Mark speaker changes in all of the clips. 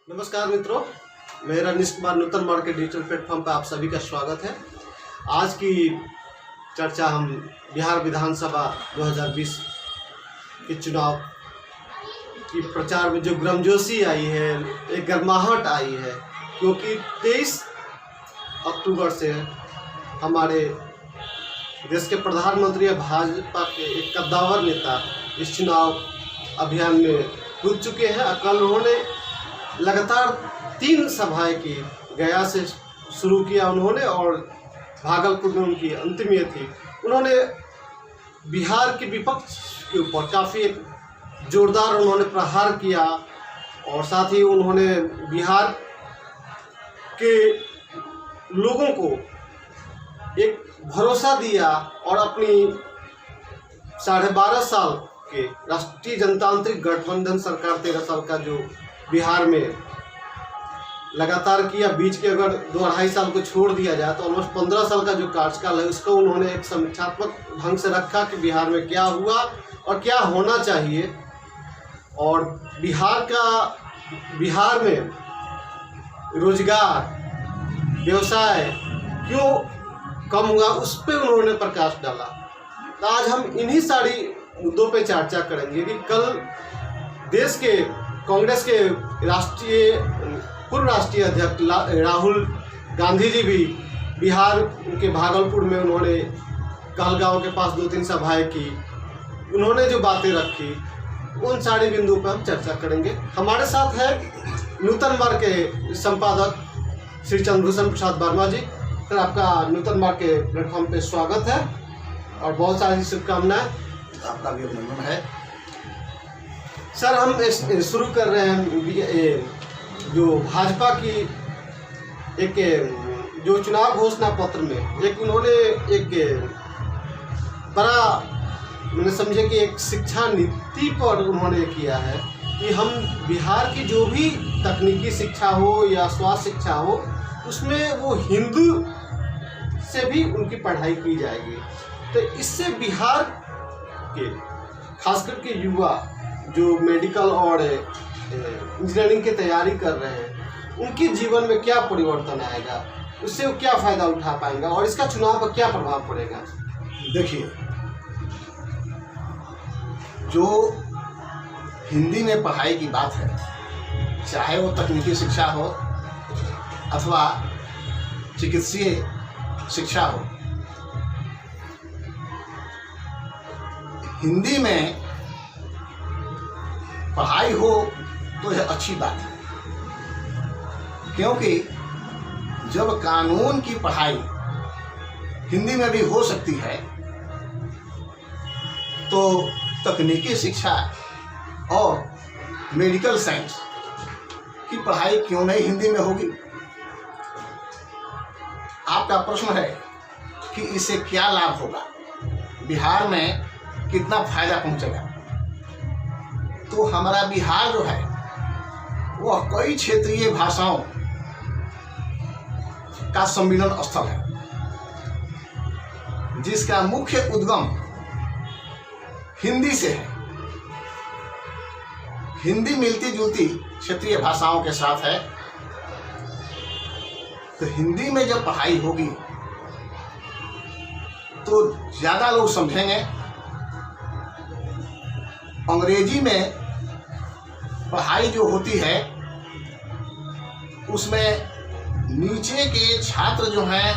Speaker 1: नमस्कार मित्रों, मेरा रनीश कुमार नूतन मार्केट डिजिटल प्लेटफॉर्म पर आप सभी का स्वागत है। आज की चर्चा हम बिहार विधानसभा 2020 के चुनाव की प्रचार में जो गर्मजोशी आई है, एक गर्माहट आई है, क्योंकि 23 अक्टूबर से हमारे देश के प्रधानमंत्री भाजपा के एक कद्दावर नेता इस चुनाव अभियान में कूद चुके हैं। कल उन्होंने लगातार 3 सभाएं की, गया से शुरू किया उन्होंने और भागलपुर में उनकी अंतिम ये थी। उन्होंने बिहार के विपक्ष के ऊपर काफ़ी जोरदार उन्होंने प्रहार किया और साथ ही उन्होंने बिहार के लोगों को एक भरोसा दिया और अपनी 12.5 साल के राष्ट्रीय जनतांत्रिक गठबंधन सरकार 13 साल का जो बिहार में लगातार किया, बीच के अगर 2-2.5 साल को छोड़ दिया जाए तो ऑलमोस्ट 15 साल का जो कार्यकाल है उसको उन्होंने एक समीक्षात्मक ढंग से रखा कि बिहार में क्या हुआ और क्या होना चाहिए, और बिहार में रोजगार व्यवसाय क्यों कम हुआ उस पर उन्होंने प्रकाश डाला। तो आज हम इन्हीं सारी मुद्दों पे चर्चा करेंगे कि कल देश के कांग्रेस के पूर्व राष्ट्रीय अध्यक्ष राहुल गांधी जी भी बिहार के भागलपुर में उन्होंने कहलगांव के पास 2-3 सभाएं की, उन्होंने जो बातें रखी उन सारे बिंदुओं पर हम चर्चा करेंगे। हमारे साथ है नूतन मार्ग के संपादक श्री चंद्रभूषण प्रसाद वर्मा जी। सर, आपका नूतन मार्ग के प्लेटफॉर्म पे स्वागत है और बहुत सारी शुभकामनाएं।
Speaker 2: आपका भी अभिनंदन है।
Speaker 1: सर, हम शुरू कर रहे हैं जो भाजपा की एक जो चुनाव घोषणा पत्र में एक उन्होंने एक बड़ा मैंने समझे कि एक शिक्षा नीति पर उन्होंने किया है कि हम बिहार की जो भी तकनीकी शिक्षा हो या स्वास्थ्य शिक्षा हो उसमें वो हिंदी से भी उनकी पढ़ाई की जाएगी। तो इससे बिहार के खासकर के युवा जो मेडिकल और इंजीनियरिंग की तैयारी कर रहे हैं उनके जीवन में क्या परिवर्तन आएगा, उससे वो क्या फ़ायदा उठा पाएंगा और इसका चुनाव पर क्या प्रभाव पड़ेगा?
Speaker 2: देखिए, जो हिंदी में पढ़ाई की बात है, चाहे वो तकनीकी शिक्षा हो अथवा चिकित्सीय शिक्षा हो, हिंदी में पढ़ाई हो तो यह अच्छी बात है, क्योंकि जब कानून की पढ़ाई हिंदी में भी हो सकती है तो तकनीकी शिक्षा और मेडिकल साइंस की पढ़ाई क्यों नहीं हिंदी में होगी। आपका प्रश्न है कि इससे क्या लाभ होगा, बिहार में कितना फायदा पहुंचेगा। तो हमारा बिहार जो है वह कई क्षेत्रीय भाषाओं का सम्मिलन स्थल है, जिसका मुख्य उद्गम हिंदी से है। हिंदी मिलती जुलती क्षेत्रीय भाषाओं के साथ है, तो हिंदी में जब पढ़ाई होगी तो ज़्यादा लोग समझेंगे। अंग्रेजी में पढ़ाई जो होती है उसमें नीचे के छात्र जो हैं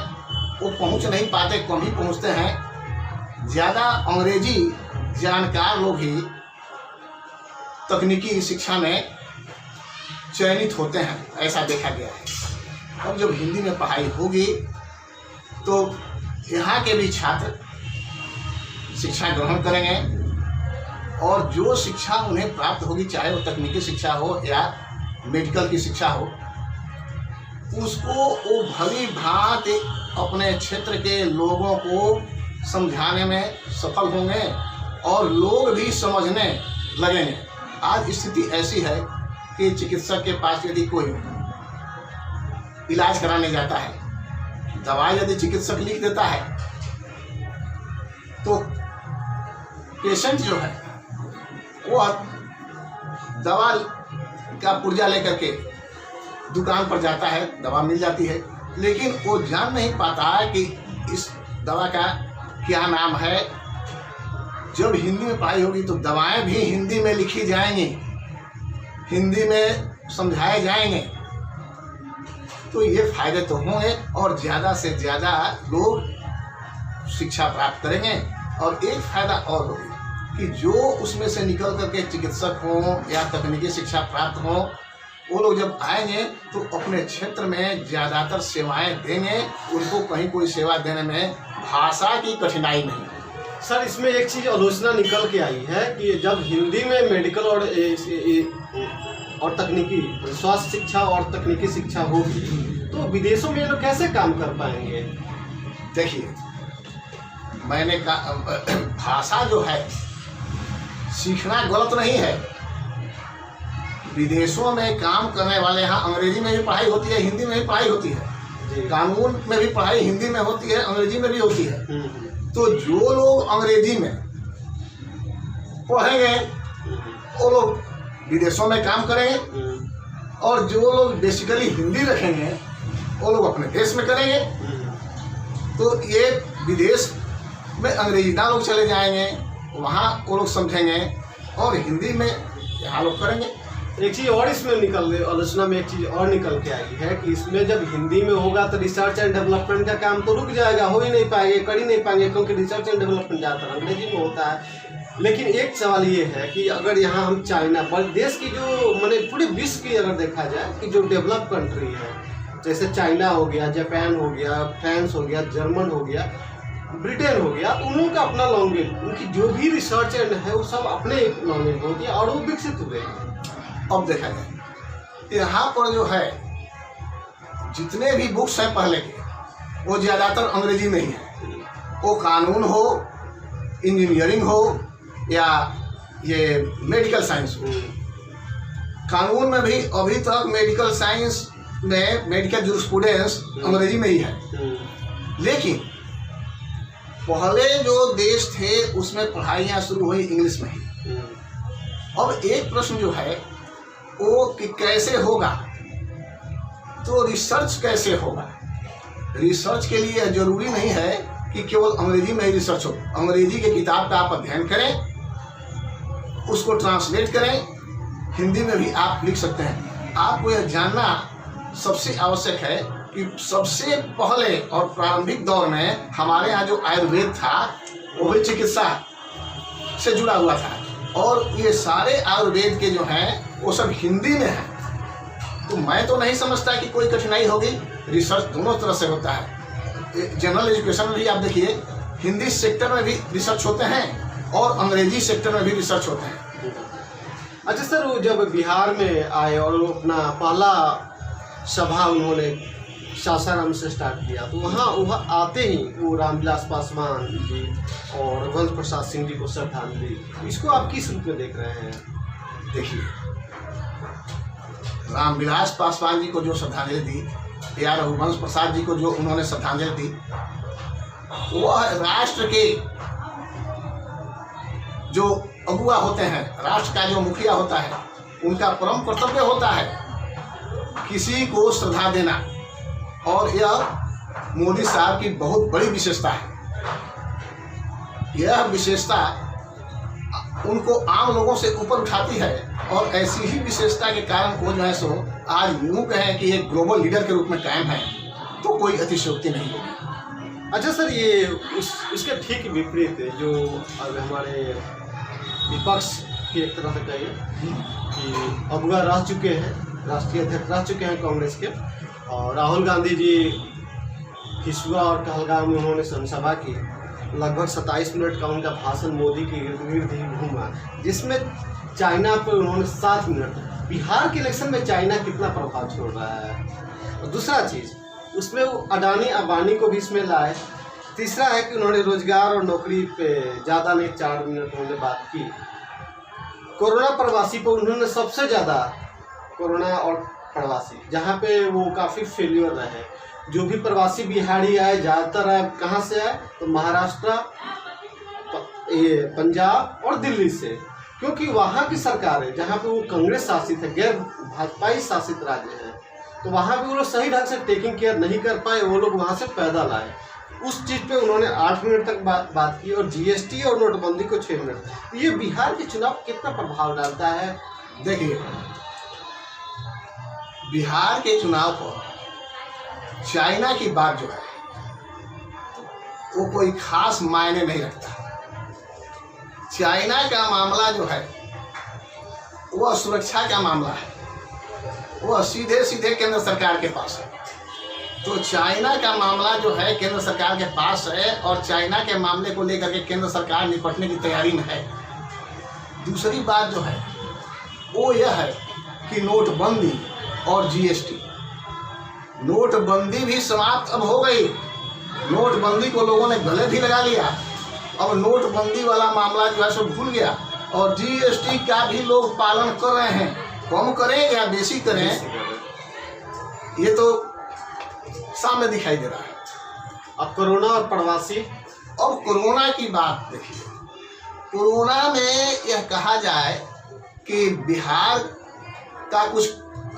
Speaker 2: वो पहुंच नहीं पाते, कम ही पहुंचते हैं। ज़्यादा अंग्रेजी जानकार लोग ही तकनीकी शिक्षा में चयनित होते हैं, ऐसा देखा गया है। अब जब हिंदी में पढ़ाई होगी तो यहाँ के भी छात्र शिक्षा ग्रहण करेंगे और जो शिक्षा उन्हें प्राप्त होगी, चाहे वो तकनीकी शिक्षा हो या मेडिकल की शिक्षा हो, उसको वो भली भांति अपने क्षेत्र के लोगों को समझाने में सफल होंगे और लोग भी समझने लगेंगे। आज स्थिति ऐसी है कि चिकित्सक के पास यदि कोई इलाज कराने जाता है, दवाई यदि चिकित्सक लिख देता है तो पेशेंट जो है वो दवा का पुर्जा लेकर के दुकान पर जाता है, दवा मिल जाती है, लेकिन वो जान नहीं पाता है कि इस दवा का क्या नाम है। जब हिंदी में पढ़ाई होगी तो दवाएं भी हिंदी में लिखी जाएंगी, हिंदी में समझाए जाएंगे, तो ये फायदे तो होंगे और ज़्यादा से ज़्यादा लोग शिक्षा प्राप्त करेंगे। और एक फायदा और होगा कि जो उसमें से निकल करके चिकित्सक हों या तकनीकी शिक्षा प्राप्त हों, वो लोग जब आएंगे तो अपने क्षेत्र में ज़्यादातर सेवाएं देंगे, उनको कहीं कोई सेवा देने में भाषा की कठिनाई नहीं।
Speaker 1: सर, इसमें एक चीज़ आलोचना निकल के आई है कि जब हिंदी में मेडिकल और तकनीकी स्वास्थ्य शिक्षा और तकनीकी शिक्षा होगी तो विदेशों में ये लोग कैसे काम कर पाएंगे?
Speaker 2: देखिए, मैंने कहा भाषा जो है सीखना गलत नहीं है। विदेशों में काम करने वाले यहाँ अंग्रेजी में भी पढ़ाई होती है, हिंदी में भी पढ़ाई होती है, कानून में भी पढ़ाई हिंदी में होती है, अंग्रेजी में भी होती है। तो जो लोग अंग्रेजी में पढ़ेंगे वो लोग विदेशों में काम करेंगे, और जो लोग बेसिकली हिंदी रखेंगे वो लोग अपने देश में करेंगे। तो ये विदेश में अंग्रेजीदान लोग चले जाएंगे, वहाँ वो लोग समझेंगे, और हिंदी में यहाँ लोग करेंगे।
Speaker 1: एक चीज़ और इसमें आलोचना में एक चीज़ और निकल के आई है कि इसमें जब हिंदी में होगा तो रिसर्च एंड डेवलपमेंट का काम तो रुक जाएगा, हो ही नहीं पाएंगे, कर ही नहीं पाएंगे, क्योंकि रिसर्च एंड डेवलपमेंट ज़्यादातर अंग्रेजी में होता है। लेकिन एक सवाल ये है कि अगर यहाँ हम चाइना देश की जो मैंने पूरे विश्व की अगर देखा जाए कि जो डेवलप कंट्री है, जैसे चाइना हो गया, जापान हो गया, फ्रांस हो गया, जर्मन हो गया, ब्रिटेन हो गया, उन लोगों का अपना लैंग्वेज, उनकी जो भी रिसर्च एंड है वो सब अपने लैंग्वेज में होती है और वो विकसित हुए हैं।
Speaker 2: अब देखा जाए यहाँ पर जो है जितने भी बुक्स हैं पहले के वो ज़्यादातर अंग्रेजी में ही है। वो कानून हो, इंजीनियरिंग हो या ये मेडिकल साइंस हो। कानून में भी अभी तक मेडिकल साइंस में मेडिकल जूरिस्प्रूडेंस अंग्रेजी में ही है, लेकिन पहले जो देश थे उसमें पढ़ाइयाँ शुरू हुई इंग्लिश में ही। अब एक प्रश्न जो है वो कि कैसे होगा, तो रिसर्च कैसे होगा। रिसर्च के लिए जरूरी नहीं है कि केवल अंग्रेजी में ही रिसर्च हो। अंग्रेजी के किताब का आप अध्ययन करें, उसको ट्रांसलेट करें, हिंदी में भी आप लिख सकते हैं। आपको यह जानना सबसे आवश्यक है कि सबसे पहले और प्रारंभिक दौर में हमारे यहाँ जो आयुर्वेद था वो भी चिकित्सा से जुड़ा हुआ था, और ये सारे आयुर्वेद के जो हैं वो सब हिंदी में है। तो मैं तो नहीं समझता कि कोई कठिनाई होगी। रिसर्च दोनों तरह से होता है। जनरल एजुकेशन में भी आप देखिए, हिंदी सेक्टर में भी रिसर्च होते हैं और अंग्रेजी सेक्टर में भी रिसर्च होते हैं।
Speaker 1: अच्छा सर, वो जब बिहार में आए और वो अपना पहला सभा उन्होंने सासाराम से स्टार्ट किया, तो वहाँ आते ही वो रामविलास पासवान जी और रघुवंश प्रसाद सिंह जी को श्रद्धांजलि, इसको आप किस रूप में देख रहे हैं?
Speaker 2: देखिए, रामविलास पासवान जी को जो श्रद्धांजलि दी या रघुवंश प्रसाद जी को जो उन्होंने श्रद्धांजलि दी, वह राष्ट्र के जो अगुआ होते हैं, राष्ट्र का जो मुखिया होता है, उनका परम कर्तव्य होता है किसी को श्रद्धा देना, और यह मोदी साहब की बहुत बड़ी विशेषता है। यह विशेषता उनको आम लोगों से ऊपर उठाती है, और ऐसी ही विशेषता के कारण वो जो है सो आज यूँ कहें कि एक ग्लोबल लीडर के रूप में कायम है, तो कोई अतिशयोक्ति नहीं होगी।
Speaker 1: अच्छा सर, ये उसके ठीक विपरीत है जो अब हमारे विपक्ष की एक तरह से कहिए कि अगुआ रह चुके हैं, राष्ट्रीय अध्यक्ष रह चुके हैं कांग्रेस के, और राहुल गांधी जी हिसुआ और कहलगांव में उन्होंने जनसभा की। लगभग 27 मिनट का उनका भाषण मोदी के इर्द गिर्द ही घूमा, जिसमें चाइना पर उन्होंने 7 मिनट। बिहार के इलेक्शन में चाइना कितना प्रभाव छोड़ रहा है। और दूसरा चीज़, उसमें वो अडानी अंबानी को भी इसमें लाए। तीसरा है कि उन्होंने रोजगार और नौकरी पे ज़्यादा नहीं 4 मिनट उन्होंने बात की। कोरोना प्रवासी पर उन्होंने सबसे ज़्यादा, कोरोना और प्रवासी जहाँ पे वो काफ़ी फेल्यूर रहे। जो भी प्रवासी बिहारी आए, ज़्यादातर आए कहाँ से आए, तो महाराष्ट्र, ये पंजाब और दिल्ली से, क्योंकि वहाँ की सरकार है जहाँ पे वो कांग्रेस शासित है, गैर भाजपाई शासित राज्य है, तो वहाँ भी वो लोग सही ढंग से टेकिंग केयर नहीं कर पाए, वो लोग वहाँ से पैदल आए। उस चीज़ पे उन्होंने 8 मिनट तक बात की, और जीएसटी और नोटबंदी को 6 मिनट। ये बिहार के चुनाव कितना प्रभाव डालता है?
Speaker 2: देखिए, बिहार के चुनाव पर चाइना की बात जो है वो कोई खास मायने नहीं रखता। चाइना का मामला जो है वह सुरक्षा का मामला है, वह सीधे सीधे केंद्र सरकार के पास है। तो चाइना का मामला जो है केंद्र सरकार के पास है, और चाइना के मामले को लेकर के केंद्र सरकार निपटने की तैयारी में है। दूसरी बात जो है वो यह है कि नोटबंदी और जीएसटी, नोटबंदी भी समाप्त अब हो गई। नोटबंदी को लोगों ने गले भी लगा लिया। अब नोटबंदी वाला मामला जो है सो भूल गया, और जीएसटी का भी लोग पालन कर रहे हैं। कम करें या बेसी करें, ये तो सामने दिखाई दे रहा है।
Speaker 1: अब कोरोना और प्रवासी,
Speaker 2: अब कोरोना की बात देखिए। कोरोना में यह कहा जाए कि बिहार का कुछ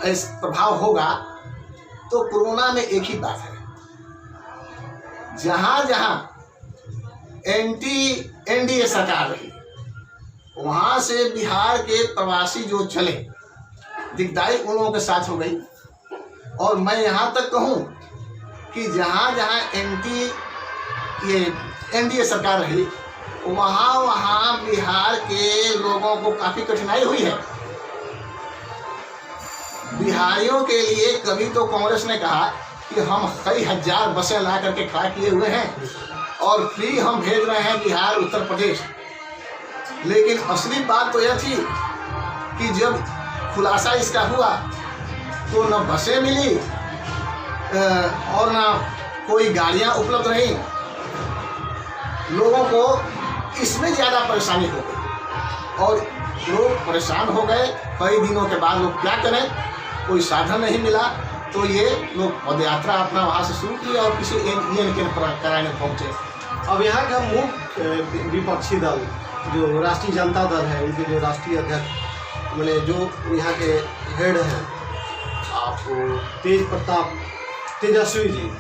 Speaker 2: ऐसा प्रभाव होगा, तो कोरोना में एक ही बात है, जहाँ जहाँ एनडीए सरकार रही वहाँ से बिहार के प्रवासी जो चले, दिखदाई उन लोगों के साथ हो गई। और मैं यहाँ तक कहूँ कि जहाँ जहाँ एनडीए सरकार रही वहाँ बिहार के लोगों को काफ़ी कठिनाई हुई है। बिहारियों के लिए कभी तो कांग्रेस ने कहा कि हम कई हजार बसें ला करके खड़ा किए हुए हैं और फ्री हम भेज रहे हैं बिहार उत्तर प्रदेश। लेकिन असली बात तो यह थी कि जब खुलासा इसका हुआ तो न बसें मिली और न कोई गाड़ियां उपलब्ध रहीं। लोगों को इसमें ज़्यादा परेशानी हो गई और लोग परेशान हो गए। कई दिनों के बाद लोग क्या करें, कोई साधन नहीं मिला, तो ये लोग पदयात्रा अपना वहाँ से शुरू की और किसी एन के कराने पहुँचे।
Speaker 1: अब यहाँ का मुख्य विपक्षी दल जो राष्ट्रीय जनता दल है, उनके जो राष्ट्रीय अध्यक्ष मैंने जो यहाँ के हेड हैं, आप तेजस्वी जी,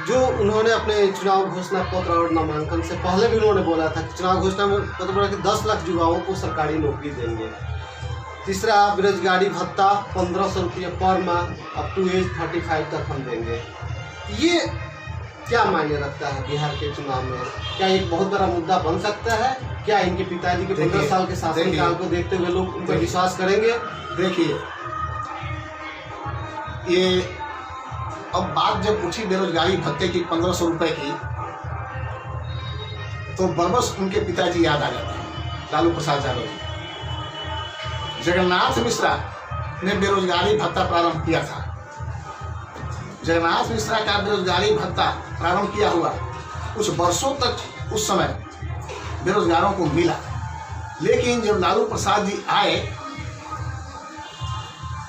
Speaker 1: जो उन्होंने अपने चुनाव घोषणा पत्र और नामांकन से पहले भी उन्होंने बोला था कि चुनाव घोषणा पत्र बोला कि 10 लाख युवाओं को सरकारी नौकरी देंगे। तीसरा, बेरोजगारी भत्ता 1500 रुपये पर माह अप टू एज 35 तक हम देंगे। ये क्या मायने रखता है बिहार के चुनाव में? क्या एक बहुत बड़ा मुद्दा बन सकता है? क्या इनके पिताजी के 15 साल के शासनकाल को देखते हुए लोग उन पर विश्वास करेंगे?
Speaker 2: देखिए, ये अब बात जब उठी बेरोजगारी भत्ते की 1500 रुपये की, तो बरबस उनके पिताजी याद आ जाते हैं, लालू प्रसाद यादव जी। जगन्नाथ मिश्रा ने बेरोजगारी भत्ता प्रारंभ किया था। जगन्नाथ मिश्रा का बेरोजगारी भत्ता प्रारंभ किया हुआ कुछ वर्षों तक उस समय बेरोजगारों को मिला। लेकिन जब लालू प्रसाद जी आए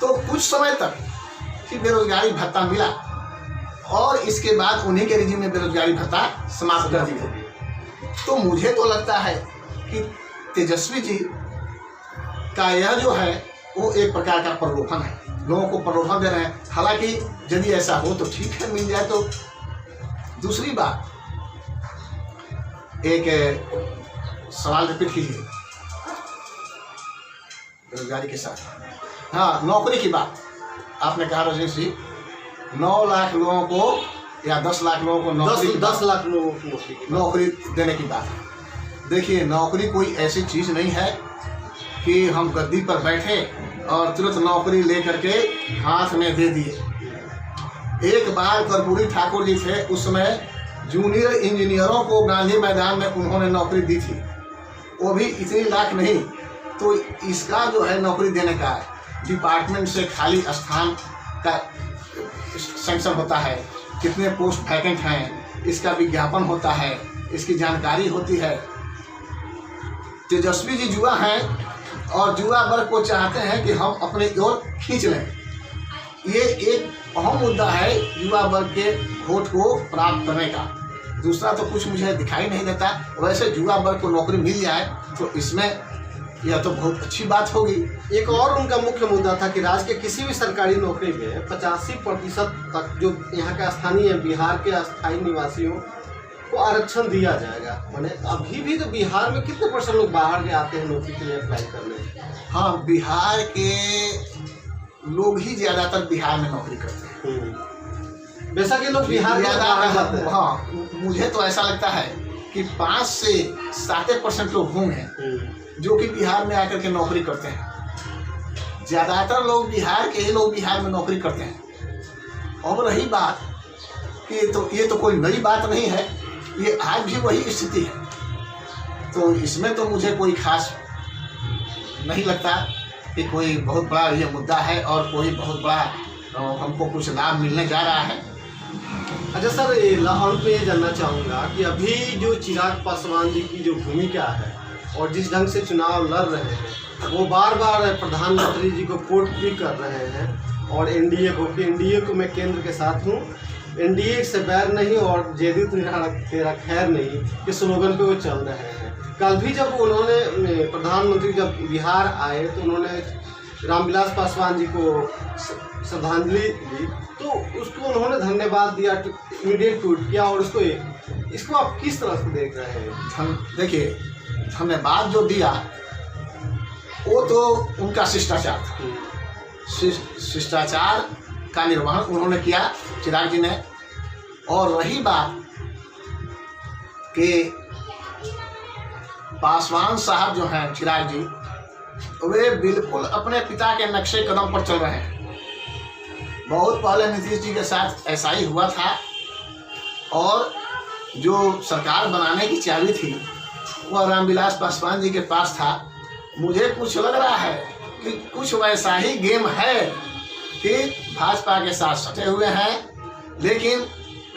Speaker 2: तो कुछ समय तक ही बेरोजगारी भत्ता मिला और इसके बाद उन्हीं के रिजीम में बेरोजगारी भत्ता समाप्त कर दिया। तो मुझे तो लगता है कि तेजस्वी जी का यह जो है वो एक प्रकार का प्रलोभन है, लोगों को प्रलोभन दे रहे हैं। हालांकि यदि ऐसा हो तो ठीक है, मिल जाए तो। दूसरी बात, एक सवाल रिपीट कीजिए बेरोजगारी के साथ। हाँ, नौकरी की बात आपने कहा राजेश जी, 9 लाख लोगों को या 10 लाख लोगों को नौकरी,
Speaker 1: 10 लाख लोगों को
Speaker 2: नौकरी देने की बात है। देखिए, नौकरी कोई ऐसी चीज़ नहीं है कि हम गद्दी पर बैठे और तुरंत नौकरी लेकर के हाथ में दे दिए। एक बार कर्पूरी ठाकुर जी थे, उस समय जूनियर इंजीनियरों को गांधी मैदान में उन्होंने नौकरी दी थी, वो भी इतनी लाख नहीं। तो इसका जो है नौकरी देने का डिपार्टमेंट से खाली स्थान का सैंक्शन होता है, कितने पोस्ट वैकेंट हैं, इसका विज्ञापन होता है, इसकी जानकारी होती है। तेजस्वी जी युवा हैं और युवा वर्ग को चाहते हैं कि हम अपने ओर खींच लें। ये एक अहम मुद्दा है युवा वर्ग के वोट को प्राप्त करने का। दूसरा तो कुछ मुझे दिखाई नहीं देता। वैसे युवा वर्ग को नौकरी मिल जाए तो इसमें यह तो बहुत अच्छी बात होगी।
Speaker 1: एक और उनका मुख्य मुद्दा था कि राज्य के किसी भी सरकारी नौकरी में 85% तक जो यहाँ का स्थानीय बिहार के अस्थायी निवासियों को आरक्षण दिया जाएगा। माने अभी भी तो बिहार में कितने % लोग बाहर के आते हैं नौकरी के लिए अप्लाई करने?
Speaker 2: हाँ, बिहार के लोग ही ज़्यादातर बिहार में नौकरी करते हैं।
Speaker 1: वैसा कि लोग बिहार में बाहर जाते हैं।
Speaker 2: हाँ, मुझे तो ऐसा लगता है कि 5 से 7% लोग होंगे जो कि बिहार में आकर के नौकरी करते हैं। ज़्यादातर लोग बिहार के ही लोग बिहार में नौकरी करते हैं। और रही बात कि ये तो कोई नई बात नहीं है, ये आज भी वही स्थिति है। तो इसमें तो मुझे कोई खास नहीं लगता कि कोई बहुत बड़ा ये मुद्दा है और कोई बहुत बड़ा हमको कुछ लाभ मिलने जा रहा है।
Speaker 1: अच्छा सर, अंत में ये जानना चाहूँगा कि अभी जो चिराग पासवान जी की जो भूमिका है और जिस ढंग से चुनाव लड़ रहे हैं, वो बार बार प्रधानमंत्री जी को कोट भी कर रहे हैं और एनडीए को कि एनडीए को मैं केंद्र के साथ हूँ, एनडीए से बैर नहीं और जेदी तेरा खैर नहीं के स्लोगन पे वो चल रहे हैं। कल भी जब उन्होंने प्रधानमंत्री जब बिहार आए तो उन्होंने रामविलास पासवान जी को श्रद्धांजलि दी, तो उसको उन्होंने धन्यवाद दिया, इमीडिएट ट्वीट किया। और इसको आप किस तरह से देख रहे हैं?
Speaker 2: देखिए, धन्यवाद जो दिया वो तो उनका शिष्टाचार था। शिष्टाचार का निर्वहन उन्होंने किया चिराग जी ने। और रही बात कि पासवान साहब जो हैं चिराग जी, वे बिल्कुल अपने पिता के नक्शे कदम पर चल रहे हैं। बहुत पहले नीतीश जी के साथ ऐसा ही हुआ था और जो सरकार बनाने की चाबी थी वह रामविलास पासवान जी के पास था। मुझे कुछ लग रहा है कि कुछ वैसा ही गेम है कि भाजपा के साथ सटे हुए हैं लेकिन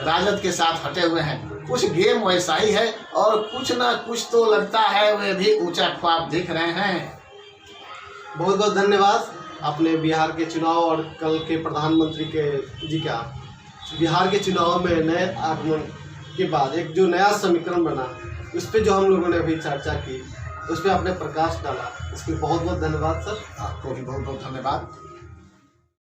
Speaker 2: राजद के साथ हटे हुए हैं। कुछ गेम वैसा ही है और कुछ ना कुछ तो लगता है वे भी ऊंचा ख्वाब देख रहे हैं।
Speaker 1: बहुत बहुत धन्यवाद। आपने बिहार के चुनाव और कल के प्रधानमंत्री के जी का बिहार के चुनाव में नए आगमन के बाद एक जो नया समीकरण बना, उस पर जो हम लोगों ने अभी चर्चा की, उस पर आपने प्रकाश डाला, इसके लिए बहुत बहुत धन्यवाद सर।
Speaker 2: आपको भी बहुत बहुत धन्यवाद।